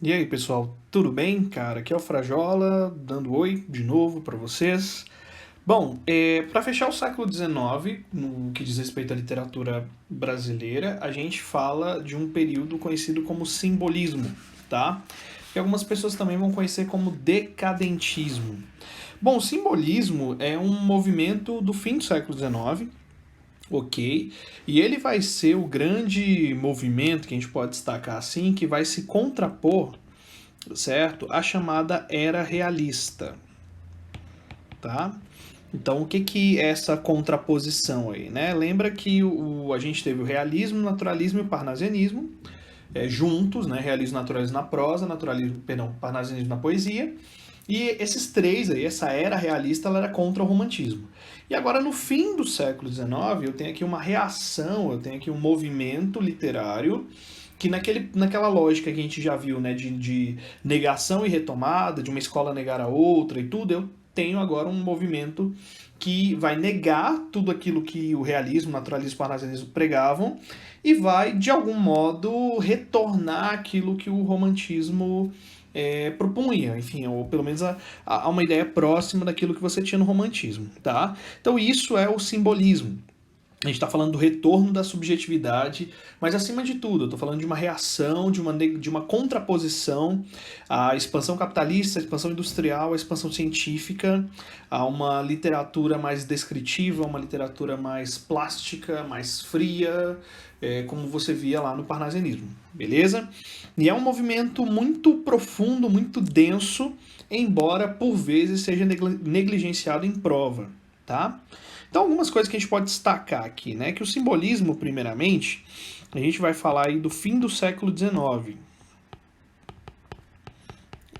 E aí, pessoal, tudo bem? Cara, aqui é o Frajola, dando oi de novo para vocês. Bom, para fechar o século XIX, no que diz respeito à literatura brasileira, a gente fala de um período conhecido como simbolismo, tá? Que algumas pessoas também vão conhecer como decadentismo. Bom, o simbolismo é um movimento do fim do século XIX, ok? E ele vai ser o grande movimento que a gente pode destacar assim, que vai se contrapor, certo? A chamada era realista, tá? Então, o que que é essa contraposição aí, né? Lembra que a gente teve o realismo, o naturalismo e o parnasianismo juntos, né? Realismo, naturalismo na prosa, naturalismo, perdão, parnasianismo na poesia. E esses três aí, essa era realista, ela era contra o romantismo. E agora, no fim do século XIX, eu tenho aqui uma reação, eu tenho aqui um movimento literário que naquela lógica que a gente já viu, né, de negação e retomada, de uma escola negar a outra e tudo, eu tenho agora um movimento que vai negar tudo aquilo que o realismo, o naturalismo e o parnasianismo pregavam e vai, de algum modo, retornar aquilo que o romantismo propunha, enfim, ou pelo menos a uma ideia próxima daquilo que você tinha no romantismo, tá? Então isso é o simbolismo. A gente está falando do retorno da subjetividade, mas acima de tudo, eu estou falando de uma reação, de uma contraposição à expansão capitalista, à expansão industrial, à expansão científica, a uma literatura mais descritiva, uma literatura mais plástica, mais fria, como você via lá no parnasianismo, beleza? E é um movimento muito profundo, muito denso, embora por vezes seja negligenciado em prova, tá? Então, algumas coisas que a gente pode destacar aqui, né? Que o simbolismo, primeiramente, a gente vai falar aí do fim do século XIX,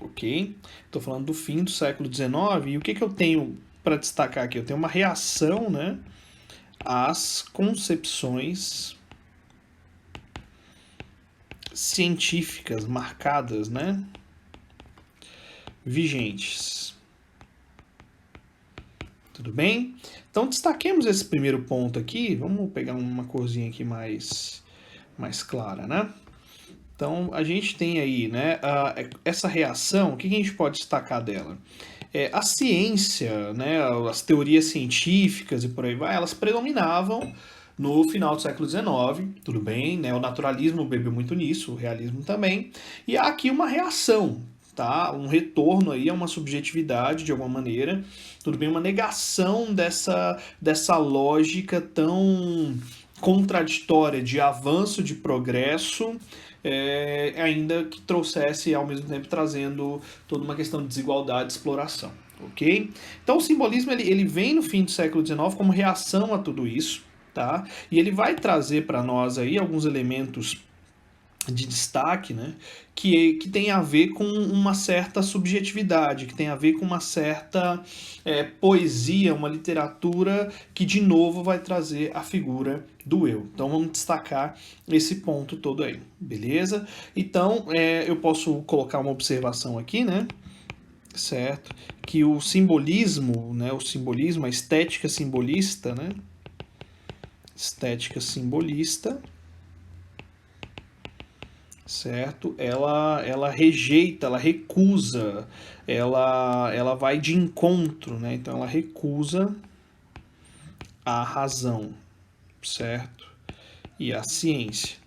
ok? Estou falando do fim do século XIX e o que eu tenho para destacar aqui? Eu tenho uma reação, né, às concepções científicas marcadas, né, vigentes. Tudo bem? Então, destaquemos esse primeiro ponto aqui. Vamos pegar uma corzinha aqui mais clara, né? Então, a gente tem aí, né, essa reação, o que a gente pode destacar dela? A ciência, né, as teorias científicas e por aí vai, elas predominavam no final do século XIX, tudo bem, né, o naturalismo bebeu muito nisso, o realismo também, e há aqui uma reação, tá, um retorno aí a uma subjetividade de alguma maneira, tudo bem, uma negação dessa lógica tão contraditória de avanço, de progresso, ainda que trouxesse, ao mesmo tempo, trazendo toda uma questão de desigualdade e exploração. Ok? Então o simbolismo ele vem no fim do século XIX como reação a tudo isso, tá? E ele vai trazer para nós aí alguns elementos de destaque, né, que tem a ver com uma certa subjetividade, que tem a ver com uma certa poesia, uma literatura que de novo vai trazer a figura do eu. Então vamos destacar esse ponto todo aí, beleza? Então eu posso colocar uma observação aqui, né? Certo? Que o simbolismo, né? O simbolismo, a estética simbolista, né? Estética simbolista, certo? Ela rejeita, ela recusa, ela vai de encontro, né? Então ela recusa a razão, certo? E a ciência.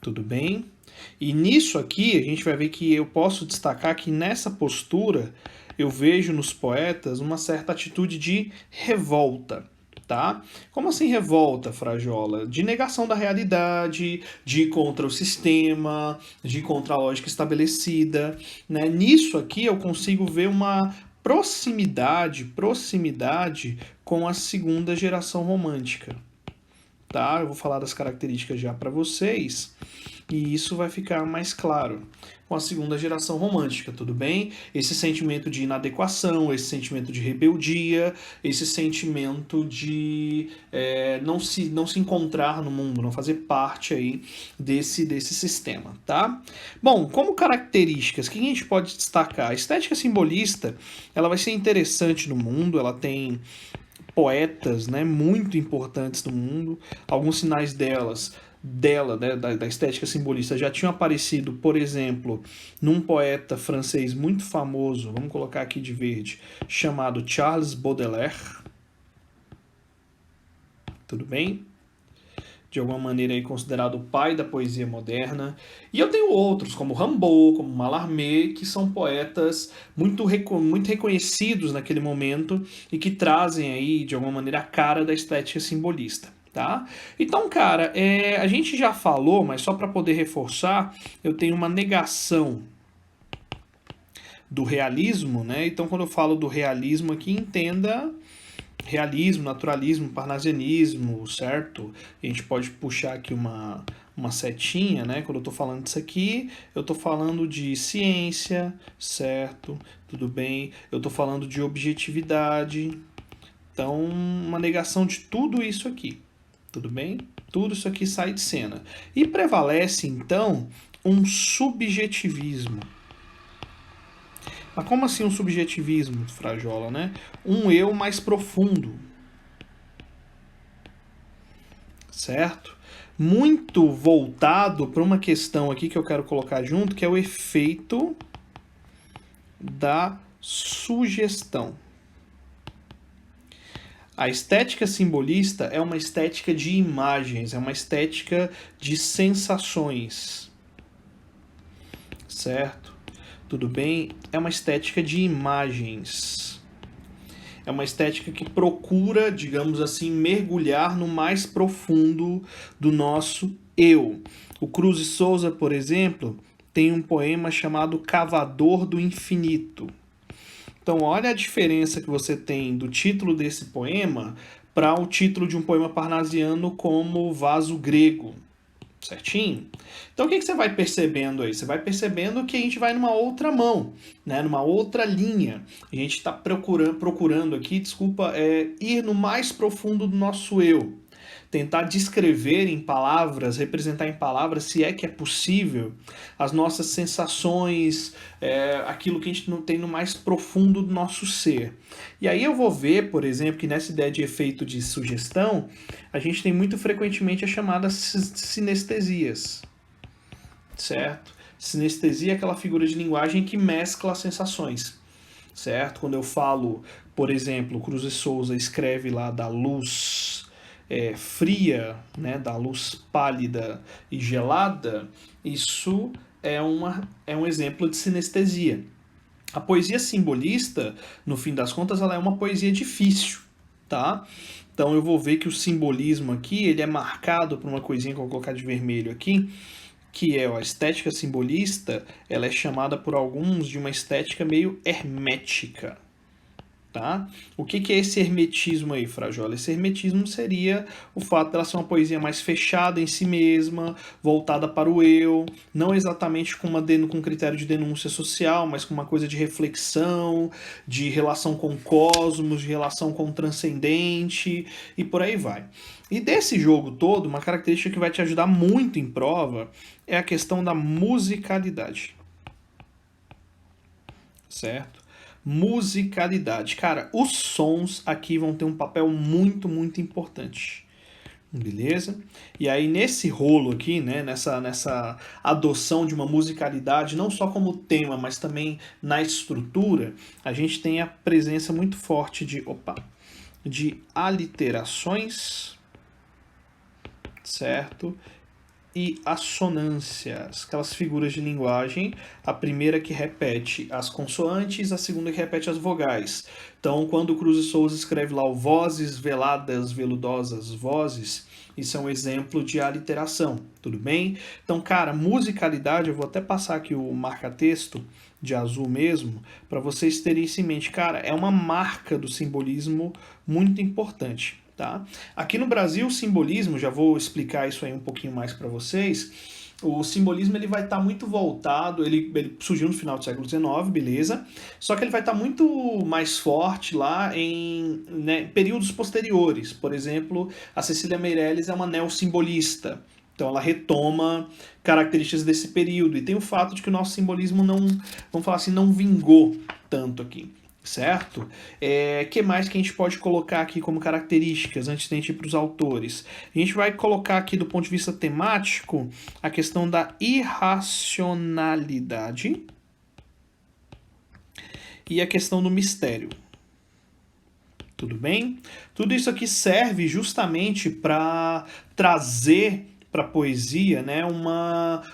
Tudo bem? E nisso aqui a gente vai ver que eu posso destacar que nessa postura eu vejo nos poetas uma certa atitude de revolta. Tá? Como assim revolta, Frajola? De negação da realidade, de ir contra o sistema, de ir contra a lógica estabelecida. Né? Nisso aqui eu consigo ver uma proximidade com a segunda geração romântica. Tá? Eu vou falar das características já para vocês e isso vai ficar mais claro com a segunda geração romântica, tudo bem? Esse sentimento de inadequação, esse sentimento de rebeldia, esse sentimento de não se encontrar no mundo, não fazer parte aí desse sistema, tá? Bom, como características, o que a gente pode destacar? A estética simbolista, ela vai ser interessante no mundo, ela tem poetas, né, muito importantes no mundo. Alguns sinais delas dela, né, da estética simbolista, já tinham aparecido, por exemplo, num poeta francês muito famoso, vamos colocar aqui de verde, chamado Charles Baudelaire. Tudo bem? De alguma maneira aí considerado o pai da poesia moderna. E eu tenho outros, como Rimbaud, como Mallarmé, que são poetas muito reconhecidos naquele momento e que trazem aí, de alguma maneira, a cara da estética simbolista. Tá? Então, cara, a gente já falou, mas só para poder reforçar, eu tenho uma negação do realismo, né? Então, quando eu falo do realismo aqui, entenda realismo, naturalismo, parnasianismo, certo? A gente pode puxar aqui uma setinha, né? Quando eu estou falando disso aqui, eu estou falando de ciência, certo? Tudo bem? Eu estou falando de objetividade. Então, uma negação de tudo isso aqui, tudo bem? Tudo isso aqui sai de cena. E prevalece, então, um subjetivismo. Mas como assim um subjetivismo, Frajola, né? Um eu mais profundo, certo? Muito voltado para uma questão aqui que eu quero colocar junto, que é o efeito da sugestão. A estética simbolista é uma estética de imagens, é uma estética de sensações, certo? Tudo bem? É uma estética de imagens. É uma estética que procura, digamos assim, mergulhar no mais profundo do nosso eu. O Cruz e Souza, por exemplo, tem um poema chamado Cavador do Infinito. Então, olha a diferença que você tem do título desse poema para o título de um poema parnasiano como Vaso Grego. Certinho? Então o que você vai percebendo aí? Você vai percebendo que a gente vai numa outra mão, né? Numa outra linha. A gente está procurando aqui, desculpa, ir no mais profundo do nosso eu. Tentar descrever em palavras, representar em palavras, se é que é possível, as nossas sensações, aquilo que a gente não tem no mais profundo do nosso ser. E aí eu vou ver, por exemplo, que nessa ideia de efeito de sugestão, a gente tem muito frequentemente as chamadas sinestesias, certo? Sinestesia é aquela figura de linguagem que mescla as sensações, certo? Quando eu falo, por exemplo, Cruz e Souza escreve lá da luz fria, né, da luz pálida e gelada, isso é um exemplo de sinestesia. A poesia simbolista, no fim das contas, ela é uma poesia difícil, tá? Então eu vou ver que o simbolismo aqui, ele é marcado por uma coisinha que eu vou colocar de vermelho aqui, que é a estética simbolista, ela é chamada por alguns de uma estética meio hermética. Tá? O que é esse hermetismo aí, Frajola? Esse hermetismo seria o fato dela ser uma poesia mais fechada em si mesma, voltada para o eu, não exatamente com critério de denúncia social, mas com uma coisa de reflexão, de relação com o cosmos, de relação com o transcendente e por aí vai. E desse jogo todo, uma característica que vai te ajudar muito em prova é a questão da musicalidade. Certo? Musicalidade. Cara, os sons aqui vão ter um papel muito, muito importante. Beleza? E aí nesse rolo aqui, né, nessa adoção de uma musicalidade, não só como tema, mas também na estrutura, a gente tem a presença muito forte de aliterações, certo? E assonâncias, aquelas figuras de linguagem, a primeira que repete as consoantes, a segunda que repete as vogais. Então, quando o Cruz e Souza escreve lá o vozes veladas, veludosas vozes, isso é um exemplo de aliteração, tudo bem? Então, cara, musicalidade, eu vou até passar aqui o marca-texto de azul mesmo, para vocês terem isso em mente. Cara, é uma marca do simbolismo muito importante. Tá? Aqui no Brasil, o simbolismo, já vou explicar isso aí um pouquinho mais para vocês, o simbolismo ele vai estar muito voltado, ele surgiu no final do século XIX, beleza? Só que ele vai estar muito mais forte lá em períodos posteriores. Por exemplo, a Cecília Meirelles é uma neossimbolista. Então ela retoma características desse período. E tem o fato de que o nosso simbolismo não, vamos falar assim, não vingou tanto aqui. certo? Que mais que a gente pode colocar aqui como características antes de a gente ir para os autores? A gente vai colocar aqui do ponto de vista temático a questão da irracionalidade e a questão do mistério. Tudo bem? Tudo isso aqui serve justamente para trazer para a poesia, né,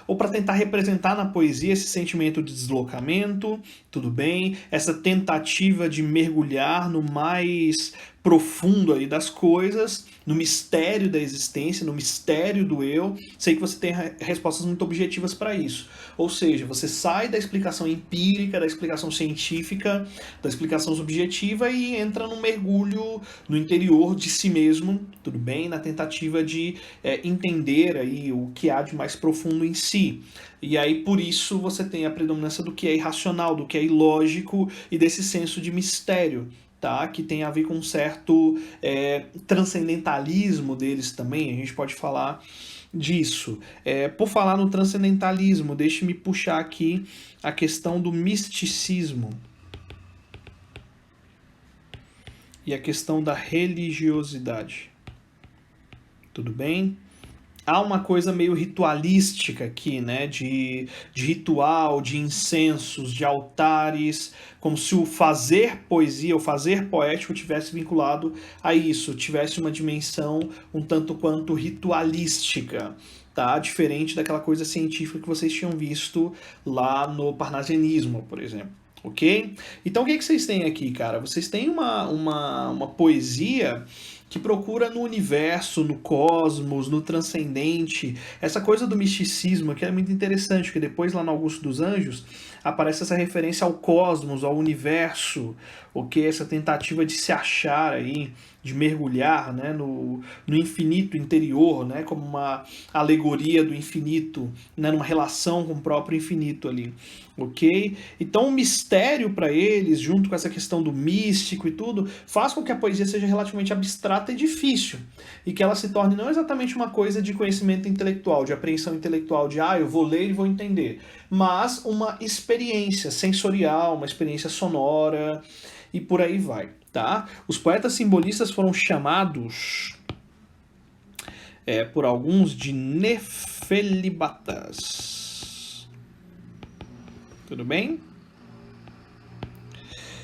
ou para tentar representar na poesia esse sentimento de deslocamento, tudo bem? Essa tentativa de mergulhar no mais profundo aí das coisas, no mistério da existência, no mistério do eu. Sei que você tem respostas muito objetivas para isso. Ou seja, você sai da explicação empírica, da explicação científica, da explicação subjetiva e entra num mergulho no interior de si mesmo, tudo bem? Na tentativa de entender aí o que há de mais profundo em si. E aí, por isso, você tem a predominância do que é irracional, do que é ilógico e desse senso de mistério, tá? Que tem a ver com um certo transcendentalismo deles também, a gente pode falar disso. Por falar no transcendentalismo, deixe-me puxar aqui a questão do misticismo e a questão da religiosidade. Tudo bem? Há uma coisa meio ritualística aqui, né? De ritual, de incensos, de altares, como se o fazer poesia, o fazer poético tivesse vinculado a isso, tivesse uma dimensão um tanto quanto ritualística, tá? Diferente daquela coisa científica que vocês tinham visto lá no parnasianismo, por exemplo. Ok? Então o que vocês têm aqui, cara? Vocês têm uma poesia que procura no universo, no cosmos, no transcendente, essa coisa do misticismo que é muito interessante, porque depois lá no Augusto dos Anjos aparece essa referência ao cosmos, ao universo, ok? Essa tentativa de se achar aí, de mergulhar, né, no infinito interior, né, como uma alegoria do infinito, né, numa relação com o próprio infinito ali, ok? Então o mistério para eles, junto com essa questão do místico e tudo, faz com que a poesia seja relativamente abstrata e difícil, e que ela se torne não exatamente uma coisa de conhecimento intelectual, de apreensão intelectual, de eu vou ler e vou entender, mas uma experiência sensorial, uma experiência sonora, e por aí vai, tá? Os poetas simbolistas foram chamados por alguns de nefelibatas. Tudo bem?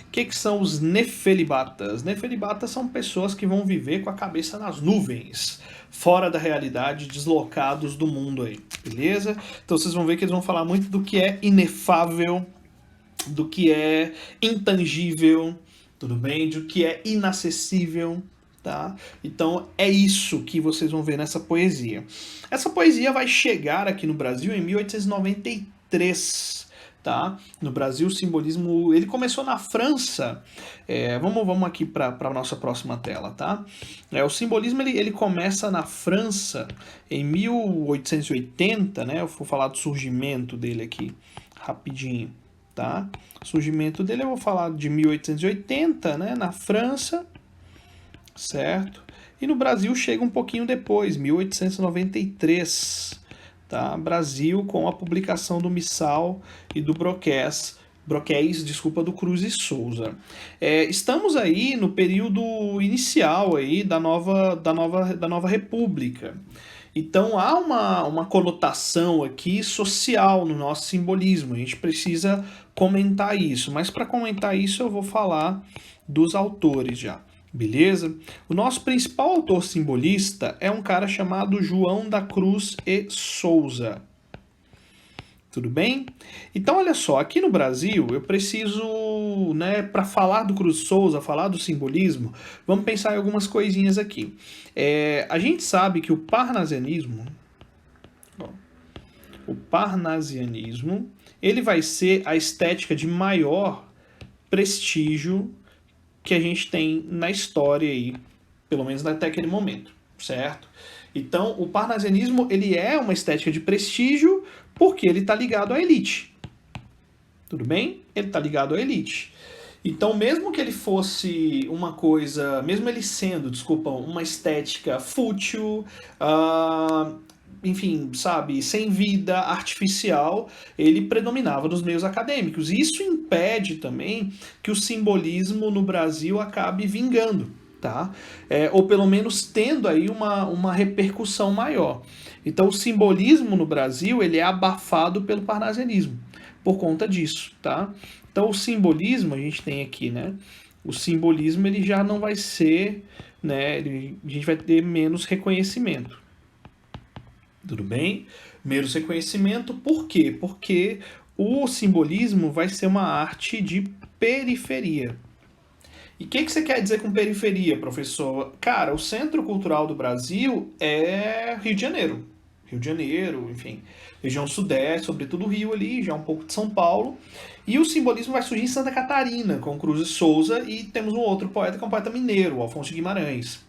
O que são os nefelibatas? Nefelibatas são pessoas que vão viver com a cabeça nas nuvens, fora da realidade, deslocados do mundo aí, beleza? Então vocês vão ver que eles vão falar muito do que é inefável, do que é intangível, tudo bem? Do que é inacessível, tá? Então é isso que vocês vão ver nessa poesia. Essa poesia vai chegar aqui no Brasil em 1893. Tá? No Brasil, o simbolismo ele começou na França. Vamos aqui para a nossa próxima tela. Tá? O simbolismo ele começa na França em 1880. Né? Eu vou falar do surgimento dele aqui rapidinho. Tá? O surgimento dele eu vou falar de 1880, né? Na França, certo? E no Brasil chega um pouquinho depois, 1893. Tá? Brasil com a publicação do Missal e do Broqués, do Cruz e Souza. Estamos aí no período inicial aí da nova República. Então há uma conotação aqui social no nosso simbolismo. A gente precisa comentar isso. Mas para comentar isso eu vou falar dos autores já. Beleza? O nosso principal autor simbolista é um cara chamado João da Cruz e Souza. Tudo bem? Então, olha só, aqui no Brasil, eu preciso, né, para falar do Cruz Souza, falar do simbolismo, vamos pensar em algumas coisinhas aqui. A gente sabe que o parnasianismo, ele vai ser a estética de maior prestígio que a gente tem na história aí, pelo menos até aquele momento, certo? Então, o parnasianismo, ele é uma estética de prestígio porque ele está ligado à elite. Tudo bem? Ele está ligado à elite. Então, mesmo que ele fosse uma coisa, mesmo ele sendo, desculpa, uma estética fútil, enfim, sabe, sem vida, artificial, ele predominava nos meios acadêmicos. E isso impede também que o simbolismo no Brasil acabe vingando, tá? Ou pelo menos tendo aí uma repercussão maior. Então o simbolismo no Brasil, ele é abafado pelo parnasianismo, por conta disso, tá? Então o simbolismo, a gente tem aqui, né? O simbolismo, ele já não vai ser, né? A gente vai ter menos reconhecimento. Tudo bem? Menos reconhecimento, por quê? Porque o simbolismo vai ser uma arte de periferia. E o que você quer dizer com periferia, professor? Cara, o centro cultural do Brasil é Rio de Janeiro. Rio de Janeiro, enfim, região sudeste, sobretudo o Rio ali, já um pouco de São Paulo. E o simbolismo vai surgir em Santa Catarina, com Cruz de Souza, e temos um outro poeta que é um poeta mineiro, o Afonso de Guimarães.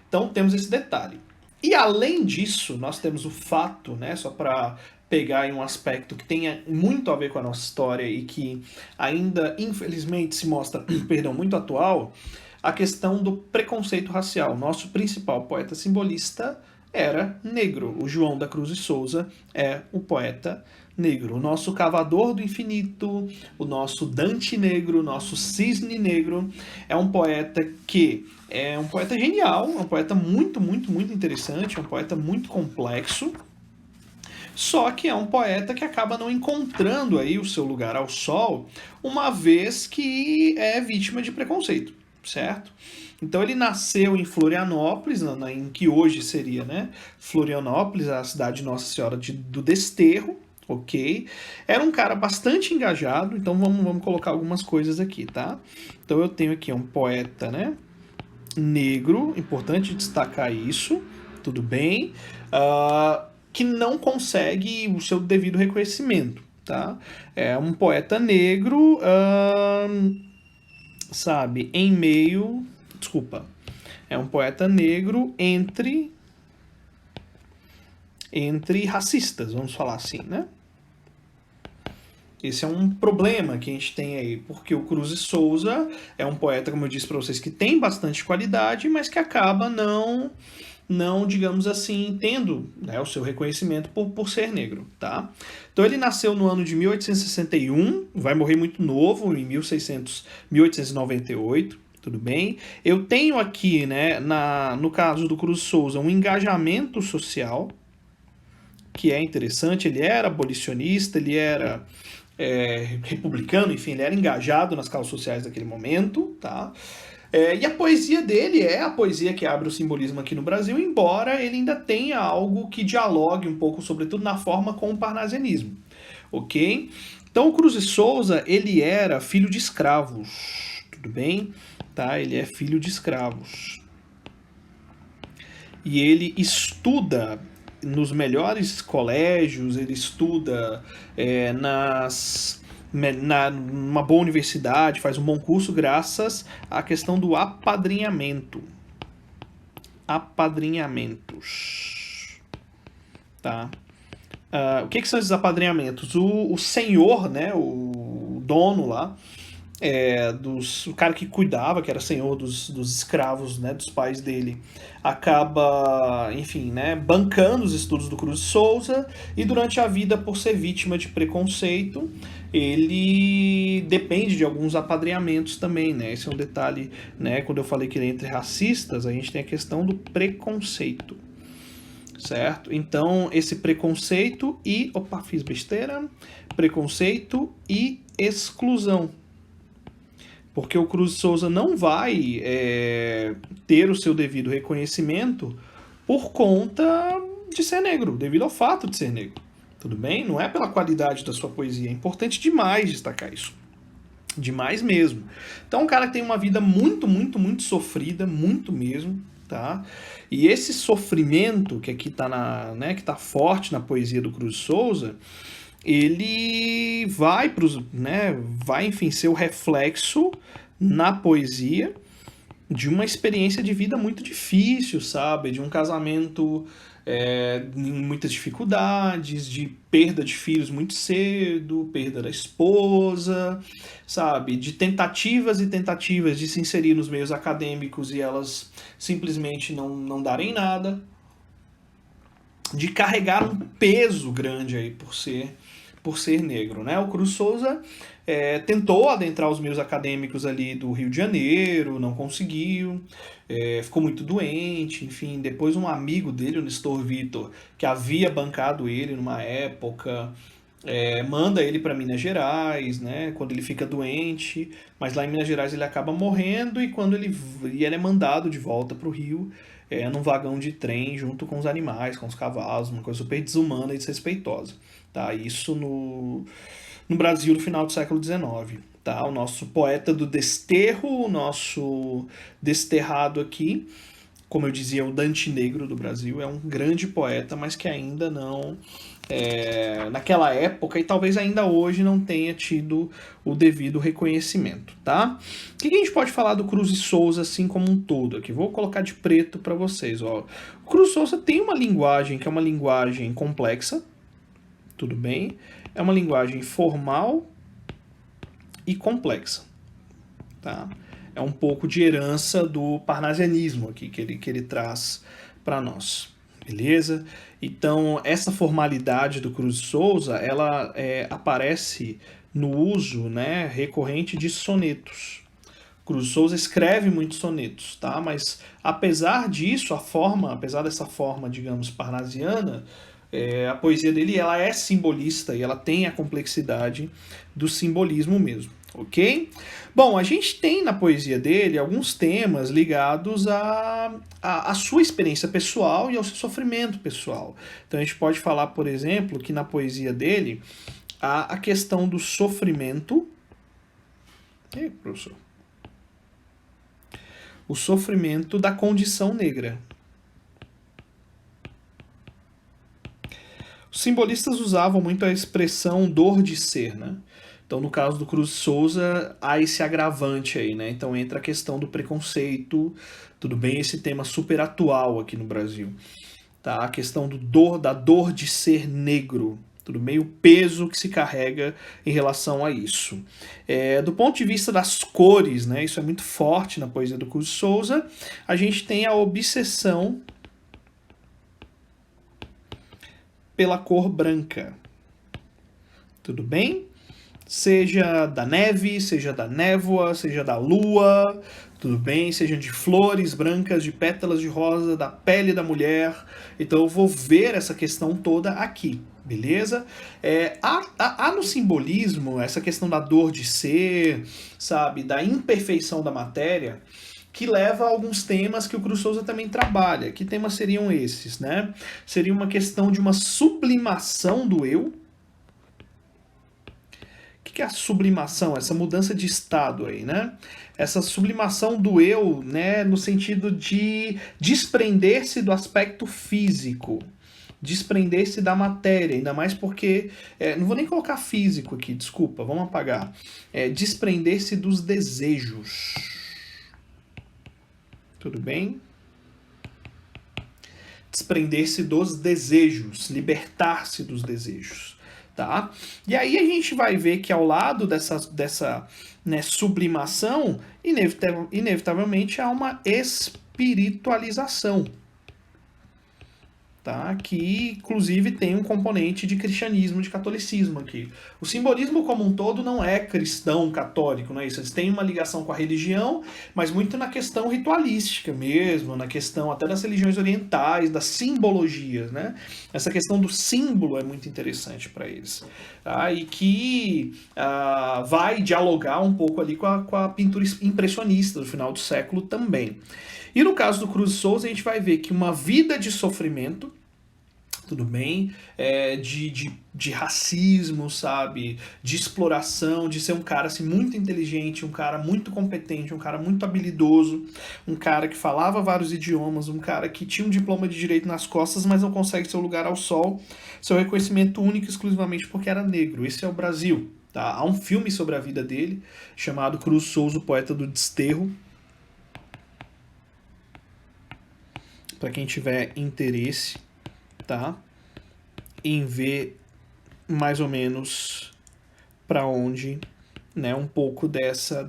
Então temos esse detalhe. E além disso, nós temos o fato, né, só para pegar em um aspecto que tenha muito a ver com a nossa história e que ainda, infelizmente, se mostra, perdão, muito atual, a questão do preconceito racial. Nosso principal poeta simbolista era negro. O João da Cruz de Souza é o poeta negro. O nosso cavador do infinito, o nosso Dante negro, o nosso cisne negro, é um poeta que é um poeta genial, é um poeta muito, muito, muito interessante, é um poeta muito complexo, só que é um poeta que acaba não encontrando aí o seu lugar ao sol, uma vez que é vítima de preconceito, certo? Então ele nasceu em Florianópolis, em que hoje seria, né, Florianópolis, a cidade de Nossa Senhora do Desterro, ok? Era um cara bastante engajado, então vamos colocar algumas coisas aqui, tá? Então eu tenho aqui um poeta, né, negro, importante destacar isso, tudo bem, que não consegue o seu devido reconhecimento, tá? É um poeta negro, sabe, em meio, desculpa, é um poeta negro entre racistas, vamos falar assim, né? Esse é um problema que a gente tem aí, porque o Cruz de Souza é um poeta, como eu disse para vocês, que tem bastante qualidade, mas que acaba não, digamos assim, tendo, né, o seu reconhecimento por ser negro, tá? Então ele nasceu no ano de 1861, vai morrer muito novo, em 1898, tudo bem? Eu tenho aqui, né, no caso do Cruz de Souza, um engajamento social, que é interessante, ele era abolicionista, ele era republicano, enfim, ele era engajado nas causas sociais daquele momento, tá? E a poesia dele é a poesia que abre o simbolismo aqui no Brasil, embora ele ainda tenha algo que dialogue um pouco, sobretudo na forma, com o parnasianismo, ok? Então o Cruz de Souza, ele era filho de escravos, tudo bem? Tá? Ele é filho de escravos. E ele estuda nos melhores colégios, ele estuda numa boa universidade, faz um bom curso graças à questão do apadrinhamento. Apadrinhamentos. Tá? O que são esses apadrinhamentos? O senhor, né, o dono lá, o cara que cuidava, que era senhor dos escravos, né, dos pais dele, acaba, enfim, né, bancando os estudos do Cruz de Souza, e durante a vida, por ser vítima de preconceito, ele depende de alguns apadrinhamentos também, né? Esse é um detalhe, né? Quando eu falei que ele é entre racistas, a gente tem a questão do preconceito, certo? Então, esse preconceito e... Opa, fiz besteira. Preconceito e exclusão. Porque o Cruz de Souza não vai ter o seu devido reconhecimento por conta de ser negro, devido ao fato de ser negro. Tudo bem? Não é pela qualidade da sua poesia. É importante demais destacar isso. Demais mesmo. Então, um cara que tem uma vida muito, muito, muito sofrida, muito mesmo, tá? E esse sofrimento que aqui tá que tá forte na poesia do Cruz de Souza, ele vai enfim, ser o reflexo na poesia de uma experiência de vida muito difícil, sabe? De um casamento em muitas dificuldades, de perda de filhos muito cedo, perda da esposa, sabe? De tentativas e tentativas de se inserir nos meios acadêmicos e elas simplesmente não darem nada, de carregar um peso grande aí por ser negro, né? O Cruz Souza tentou adentrar os meios acadêmicos ali do Rio de Janeiro, não conseguiu, ficou muito doente, enfim, depois um amigo dele, o Nestor Vitor, que havia bancado ele numa época, manda ele para Minas Gerais, né? Quando ele fica doente, mas lá em Minas Gerais ele acaba morrendo e ele é mandado de volta para o Rio, num vagão de trem junto com os animais, com os cavalos, uma coisa super desumana e desrespeitosa, tá? Isso no Brasil no final do século XIX, tá? O nosso poeta do desterro, o nosso desterrado aqui, como eu dizia, o Dante Negro do Brasil, é um grande poeta, mas que ainda não, naquela época e talvez ainda hoje não tenha tido o devido reconhecimento, tá? O que a gente pode falar do Cruz e Souza assim como um todo aqui? Vou colocar de preto para vocês, ó. O Cruz e Souza tem uma linguagem que é uma linguagem complexa, tudo bem? É uma linguagem formal e complexa, tá? É um pouco de herança do parnasianismo aqui que ele traz para nós, beleza? Então, essa formalidade do Cruz de Souza, ela aparece no uso, né, recorrente de sonetos. Cruz de Souza escreve muitos sonetos, tá? Mas apesar disso, apesar dessa forma, digamos, parnasiana, a poesia dele ela é simbolista e ela tem a complexidade do simbolismo mesmo, ok? Bom, a gente tem na poesia dele alguns temas ligados à sua experiência pessoal e ao seu sofrimento pessoal. Então a gente pode falar, por exemplo, que na poesia dele há a questão do sofrimento. Ei, professor. O sofrimento da condição negra. Os simbolistas usavam muito a expressão dor de ser, né? Então, no caso do Cruz Souza, há esse agravante aí, né? Então entra a questão do preconceito, tudo bem, esse tema super atual aqui no Brasil, tá? A questão da dor de ser negro, tudo bem, o peso que se carrega em relação a isso. Do ponto de vista das cores, né? Isso é muito forte na poesia do Cruz Souza. A gente tem a obsessão pela cor branca, tudo bem? Seja da neve, seja da névoa, seja da lua, tudo bem? Sejam de flores brancas, de pétalas de rosa, da pele da mulher. Então eu vou ver essa questão toda aqui, beleza? Há no simbolismo essa questão da dor de ser, sabe? Da imperfeição da matéria, que leva a alguns temas que o Cruz Souza também trabalha. Que temas seriam esses, né? Seria uma questão de uma sublimação do eu. O que é a sublimação? Essa mudança de estado aí, né? Essa sublimação do eu, né, no sentido de desprender-se do aspecto físico, desprender-se da matéria, ainda mais porque, não vou nem colocar físico aqui, desculpa, vamos apagar. Desprender-se dos desejos. Tudo bem? Desprender-se dos desejos, libertar-se dos desejos. Tá? E aí a gente vai ver que ao lado dessa né, sublimação, inevitavelmente há uma espiritualização, tá? Que inclusive tem um componente de cristianismo, de catolicismo aqui. O simbolismo como um todo não é cristão, católico, não é isso? Eles têm uma ligação com a religião, mas muito na questão ritualística mesmo, na questão até das religiões orientais, das simbologias, né? Essa questão do símbolo é muito interessante para eles. Tá? E que vai dialogar um pouco ali com a pintura impressionista do final do século também. E no caso do Cruz Souza, a gente vai ver que uma vida de sofrimento, tudo bem, de racismo, sabe, de exploração, de ser um cara assim, muito inteligente, um cara muito competente, um cara muito habilidoso, um cara que falava vários idiomas, um cara que tinha um diploma de direito nas costas, mas não consegue seu lugar ao sol, seu reconhecimento único exclusivamente porque era negro. Esse é o Brasil. Tá? Há um filme sobre a vida dele, chamado Cruz Souza, o Poeta do Desterro, para quem tiver interesse, tá? Em ver mais ou menos para onde, né, um pouco dessa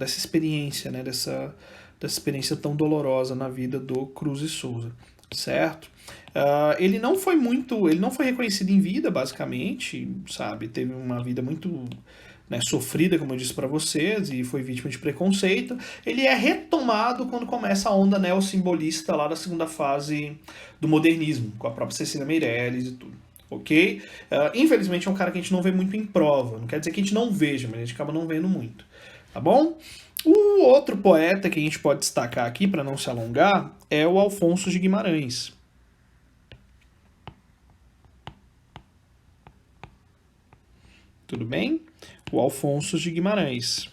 experiência, né, dessa experiência tão dolorosa na vida do Cruz e Souza. certo? Ele não foi reconhecido em vida, basicamente, sabe? Teve uma vida muito, né, sofrida, como eu disse para vocês, e foi vítima de preconceito. Ele é retomado quando começa a onda neossimbolista lá da segunda fase do modernismo, com a própria Cecília Meirelles e tudo. Ok? Infelizmente é um cara que a gente não vê muito em prova. Não quer dizer que a gente não veja, mas a gente acaba não vendo muito. Tá bom? O outro poeta que a gente pode destacar aqui, para não se alongar, é o Alfonso de Guimarães. Tudo bem? O Alfonso de Guimarães.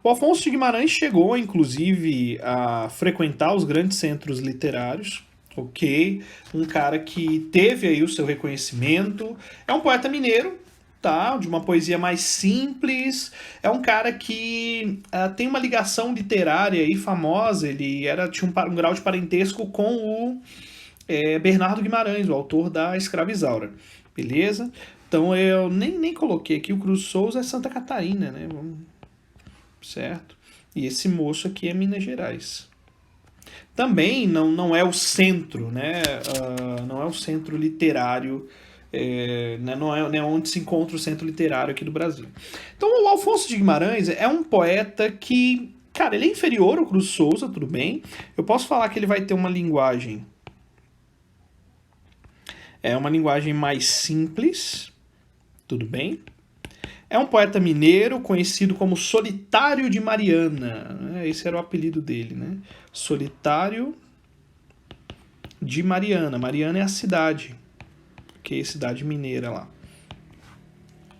O Alfonso de Guimarães chegou, inclusive, a frequentar os grandes centros literários, ok? Um cara que teve aí o seu reconhecimento. É um poeta mineiro, tá? De uma poesia mais simples. É um cara que tem uma ligação literária aí famosa. Ele tinha um grau de parentesco com o Bernardo Guimarães, o autor da Escravizaura. Beleza? Então eu nem coloquei aqui, o Cruz Souza é Santa Catarina, né? Certo? E esse moço aqui é Minas Gerais. Também não é o centro, né? Não é o centro literário, né? Não é onde se encontra o centro literário aqui do Brasil. Então o Alfonso de Guimarães é um poeta que, cara, ele é inferior ao Cruz Souza, tudo bem. Eu posso falar que ele vai ter uma linguagem mais simples, tudo bem. É um poeta mineiro conhecido como Solitário de Mariana. Esse era o apelido dele, né? Solitário de Mariana. Mariana é a cidade, que é a cidade mineira lá.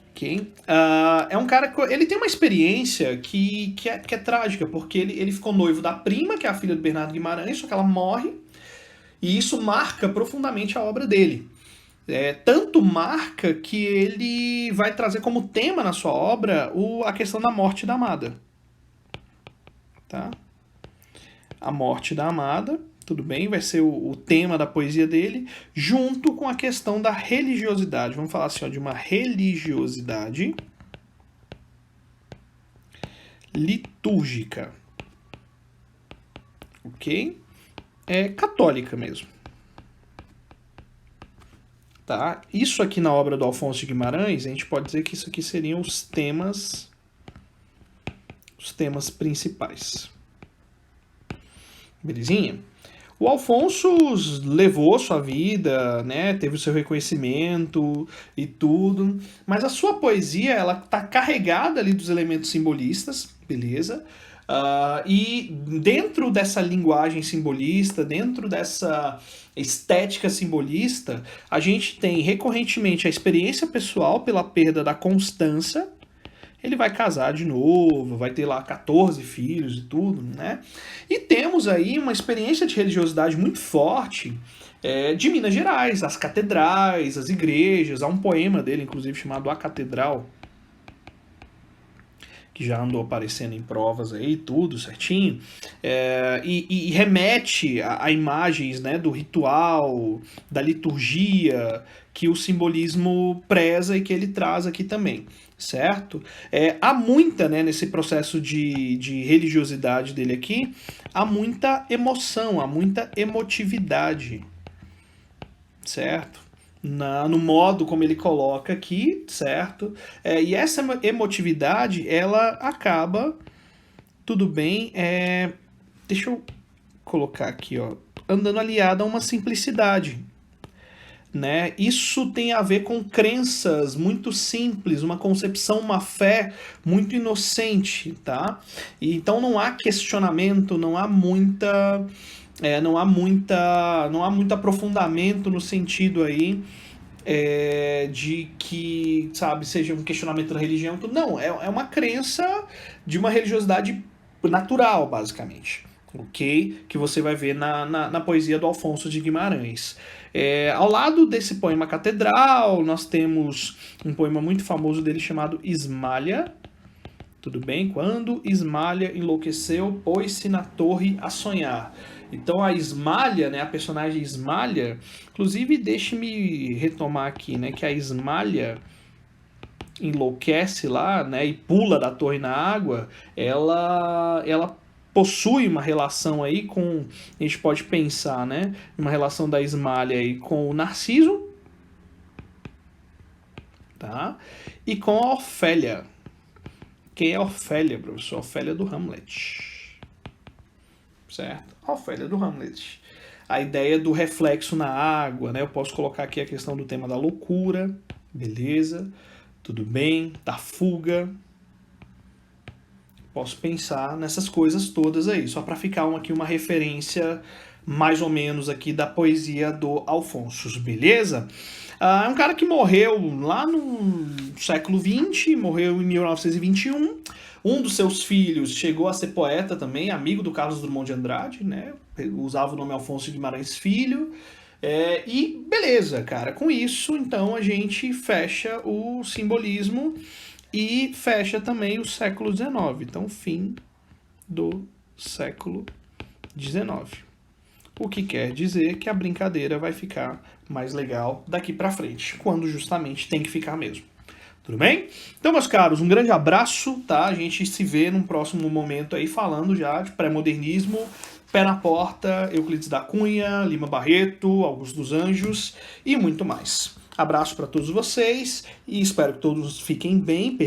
Okay? É um cara que ele tem uma experiência que é trágica, porque ele ficou noivo da prima, que é a filha do Bernardo Guimarães, só que ela morre, e isso marca profundamente a obra dele. Tanto marca que ele vai trazer como tema na sua obra a questão da morte da amada. Tá? A morte da amada, tudo bem, vai ser o tema da poesia dele, junto com a questão da religiosidade. Vamos falar assim, ó, de uma religiosidade litúrgica. Ok? É católica mesmo. Tá? Isso aqui na obra do Alfonso de Guimarães, a gente pode dizer que isso aqui seriam os temas principais. Belezinha? O Alfonso levou sua vida, né, teve o seu reconhecimento e tudo, mas a sua poesia, ela tá carregada ali dos elementos simbolistas, beleza? E dentro dessa linguagem simbolista, dentro dessa estética simbolista, a gente tem recorrentemente a experiência pessoal pela perda da constância. Ele vai casar de novo, vai ter lá 14 filhos e tudo, né? E temos aí uma experiência de religiosidade muito forte de Minas Gerais, as catedrais, as igrejas. Há um poema dele, inclusive, chamado A Catedral, que já andou aparecendo em provas aí, tudo certinho, e remete a imagens, né, do ritual, da liturgia, que o simbolismo preza e que ele traz aqui também, certo? Há muita, né, nesse processo de religiosidade dele aqui, há muita emoção, há muita emotividade, certo? No modo como ele coloca aqui, certo? E essa emotividade, ela acaba, tudo bem, deixa eu colocar aqui, ó, andando aliada a uma simplicidade, né? Isso tem a ver com crenças muito simples, uma concepção, uma fé muito inocente, tá? E então não há questionamento, não há muito aprofundamento no sentido aí de que, sabe, seja um questionamento da religião. Não, é uma crença de uma religiosidade natural, basicamente. Ok? Que você vai ver na poesia do Alfonso de Guimarães. Ao lado desse poema Catedral, nós temos um poema muito famoso dele chamado Ismalha. Tudo bem? Quando Ismalha enlouqueceu, pôs-se na torre a sonhar. Então a Ismalha, né, a personagem Ismalha, inclusive deixe-me retomar aqui, né, que a Ismalha enlouquece lá, né, e pula da torre na água, ela possui uma relação aí com, a gente pode pensar, né, uma relação da Ismália aí com o Narciso, tá? E com a Ofélia. Quem é a Ofélia, professor? A Ofélia do Hamlet. Certo? A Ofélia do Hamlet. A ideia do reflexo na água, né? Eu posso colocar aqui a questão do tema da loucura, beleza? Tudo bem? Da fuga. Posso pensar nessas coisas todas aí, só para ficar aqui uma referência mais ou menos aqui da poesia do Alfonso, beleza? É um cara que morreu lá no século XX, morreu em 1921. Um dos seus filhos chegou a ser poeta também, amigo do Carlos Drummond de Andrade, né? Usava o nome Alfonso Guimarães Filho. E beleza, cara, com isso, então a gente fecha o simbolismo e fecha também o século XIX. Então, fim do século XIX. O que quer dizer que a brincadeira vai ficar mais legal daqui para frente, quando justamente tem que ficar mesmo. Tudo bem? Então, meus caros, um grande abraço, tá? A gente se vê num próximo momento aí falando já de pré-modernismo, Pé na Porta, Euclides da Cunha, Lima Barreto, Augusto dos Anjos e muito mais. Abraço para todos vocês e espero que todos fiquem bem.